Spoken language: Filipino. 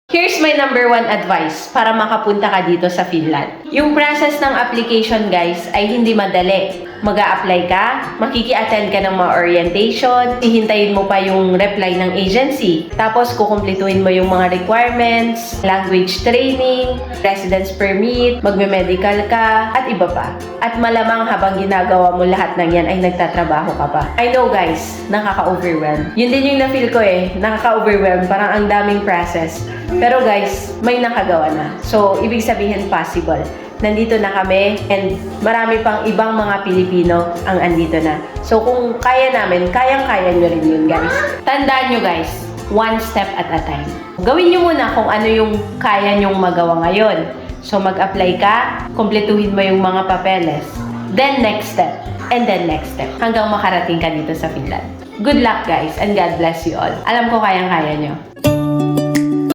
Here's my number 1 advice para makapunta ka dito sa Finland. Yung process ng application guys ay hindi madali. Mag-a-apply ka, makiki-attend ka ng mga orientation, hihintayin mo pa yung reply ng agency. Tapos kukumpletuhin mo yung mga requirements, language training, residence permit, magme-medical ka, at iba pa. At malamang habang ginagawa mo lahat ng yan ay nagtatrabaho ka pa. I know guys, nakaka-overwhelm. Yun din yung na-feel ko nakaka-overwhelm, parang ang daming process. Pero guys, may nakagawa na. So, ibig sabihin possible. Nandito na kami and marami pang ibang mga Pilipino ang andito na. So, kung kaya namin, kayang-kaya nyo rin yun guys. Tandaan nyo guys, one step at a time. Gawin nyo muna kung ano yung kaya nyong magawa ngayon. So, mag-apply ka, kumpletuhin mo yung mga papeles. Then, next step. And then, next step. Hanggang makarating ka dito sa Finland. Good luck guys and God bless you all. Alam ko kayang-kaya nyo.